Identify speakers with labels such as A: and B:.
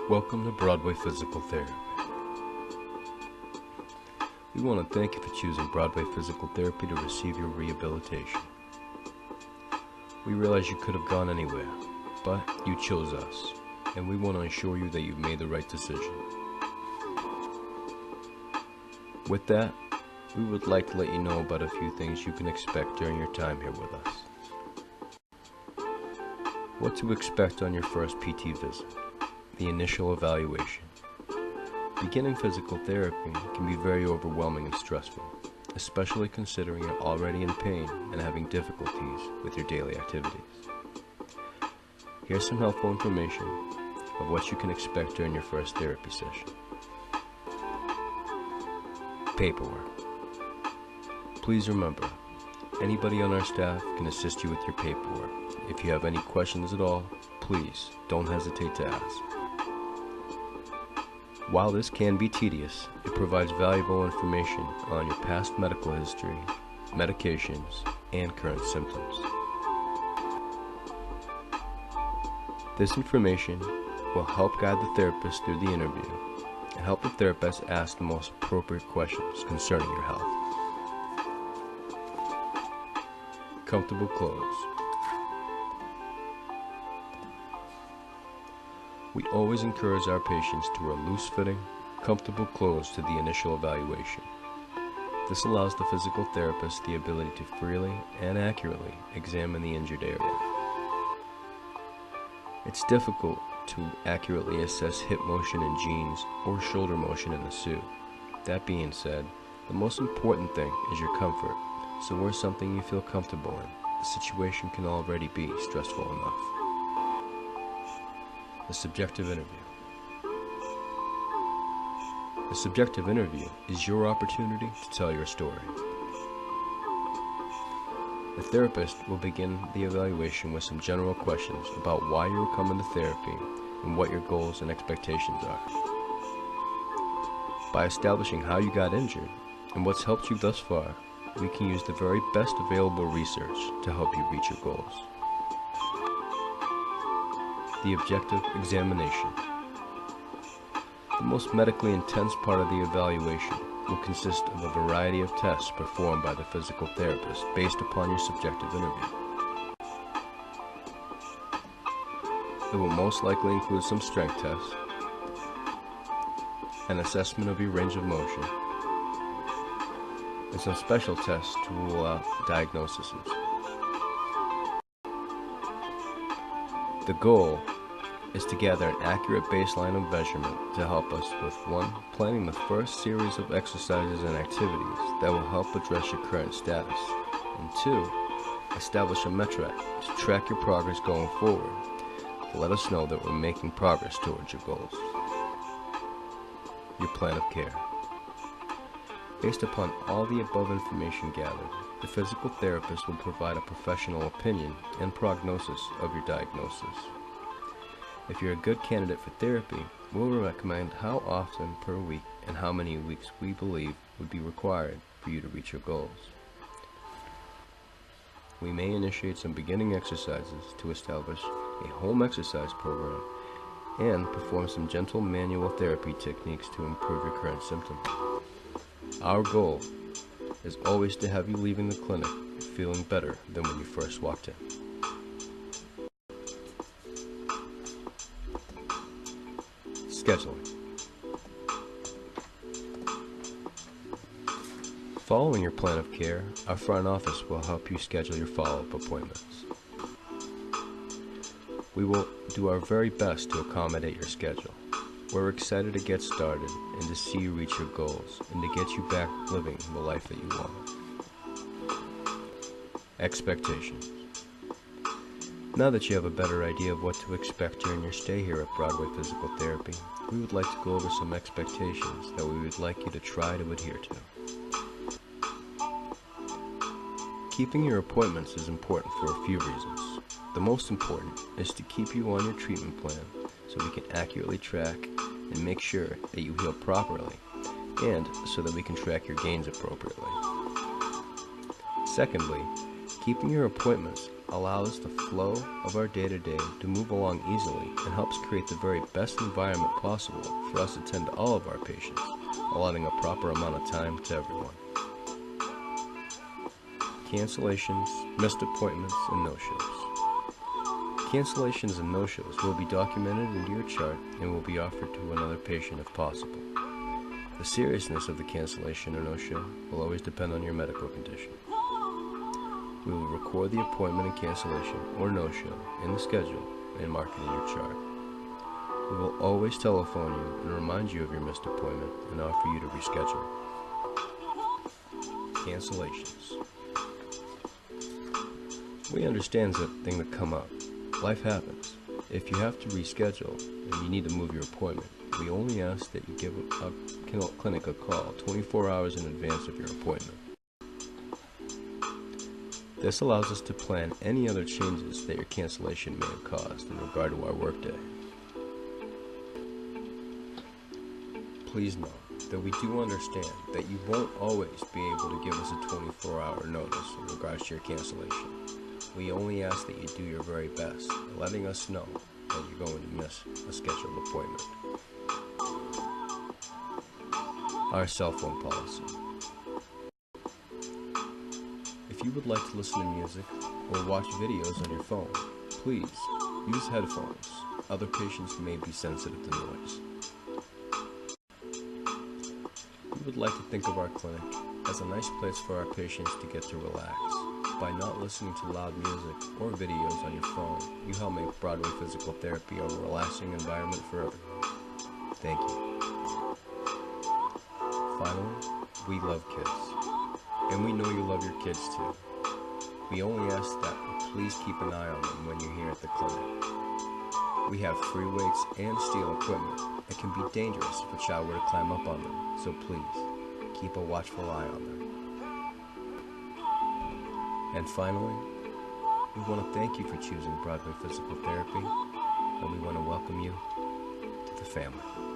A: Welcome to Broadway Physical Therapy. We want to thank you for choosing Broadway Physical Therapy to receive your rehabilitation. We realize you could have gone anywhere, but you chose us, and we want to assure you that you've made the right decision. With that, we would like to let you know about a few things you can expect during your time here with us. What to expect on your first PT visit. The initial evaluation. Beginning physical therapy can be very overwhelming and stressful, especially considering you're already in pain and having difficulties with your daily activities. Here's some helpful information of what you can expect during your first therapy session. Paperwork. Please remember, anybody on our staff can assist you with your paperwork. If you have any questions at all, please don't hesitate to ask. While this can be tedious, it provides valuable information on your past medical history, medications, and current symptoms. This information will help guide the therapist through the interview and help the therapist ask the most appropriate questions concerning your health. Comfortable clothes. We always encourage our patients to wear loose-fitting, comfortable clothes to the initial evaluation. This allows the physical therapist the ability to freely and accurately examine the injured area. It's difficult to accurately assess hip motion in jeans or shoulder motion in a suit. That being said, the most important thing is your comfort, so wear something you feel comfortable in. The situation can already be stressful enough. The subjective interview. The subjective interview is your opportunity to tell your story. The therapist will begin the evaluation with some general questions about why you are coming to therapy and what your goals and expectations are. By establishing how you got injured and what's helped you thus far, we can use the very best available research to help you reach your goals. The objective examination. The most medically intense part of the evaluation will consist of a variety of tests performed by the physical therapist based upon your subjective interview. It will most likely include some strength tests, an assessment of your range of motion, and some special tests to rule out diagnoses. The goal is to gather an accurate baseline of measurement to help us with 1. Planning the first series of exercises and activities that will help address your current status, and 2. Establish a metric to track your progress going forward to let us know that we're making progress towards your goals. Your plan of care. Based upon all the above information gathered, the physical therapist will provide a professional opinion and prognosis of your diagnosis. If you're a good candidate for therapy, we'll recommend how often per week and how many weeks we believe would be required for you to reach your goals. We may initiate some beginning exercises to establish a home exercise program and perform some gentle manual therapy techniques to improve your current symptoms. Our goal is always to have you leaving the clinic feeling better than when you first walked in. Scheduling. Following your plan of care, our front office will help you schedule your follow-up appointments. We will do our very best to accommodate your schedule. We're excited to get started and to see you reach your goals and to get you back living the life that you want. Expectations. Now that you have a better idea of what to expect during your stay here at Broadway Physical Therapy, we would like to go over some expectations that we would like you to try to adhere to. Keeping your appointments is important for a few reasons. The most important is to keep you on your treatment plan so we can accurately track and make sure that you heal properly, and so that we can track your gains appropriately. Secondly, keeping your appointments allows the flow of our day-to-day to move along easily and helps create the very best environment possible for us to tend to all of our patients, allotting a proper amount of time to everyone. Cancellations, missed appointments, and no-shows. Cancellations and no-shows will be documented into your chart and will be offered to another patient if possible. The seriousness of the cancellation or no-show will always depend on your medical condition. We will record the appointment and cancellation or no-show in the schedule and mark it in your chart. We will always telephone you and remind you of your missed appointment and offer you to reschedule. Cancellations. We understand that things that come up. Life happens. If you have to reschedule and you need to move your appointment, we only ask that you give a clinic a call 24 hours in advance of your appointment. This allows us to plan any other changes that your cancellation may have caused in regard to our workday. Please know that we do understand that you won't always be able to give us a 24-hour notice in regards to your cancellation. We only ask that you do your very best, letting us know that you're going to miss a scheduled appointment. Our cell phone policy. If you would like to listen to music or watch videos on your phone, please use headphones. Other patients may be sensitive to noise. We would like to think of our clinic as a nice place for our patients to get to relax. By not listening to loud music or videos on your phone, you help make Broadway Physical Therapy a relaxing environment for everyone. Thank you. Finally, we love kids. And we know you love your kids too. We only ask that you please keep an eye on them when you're here at the clinic. We have free weights and steel equipment that can be dangerous if a child were to climb up on them, so please, keep a watchful eye on them. And finally, we want to thank you for choosing Broadway Physical Therapy, and we want to welcome you to the family.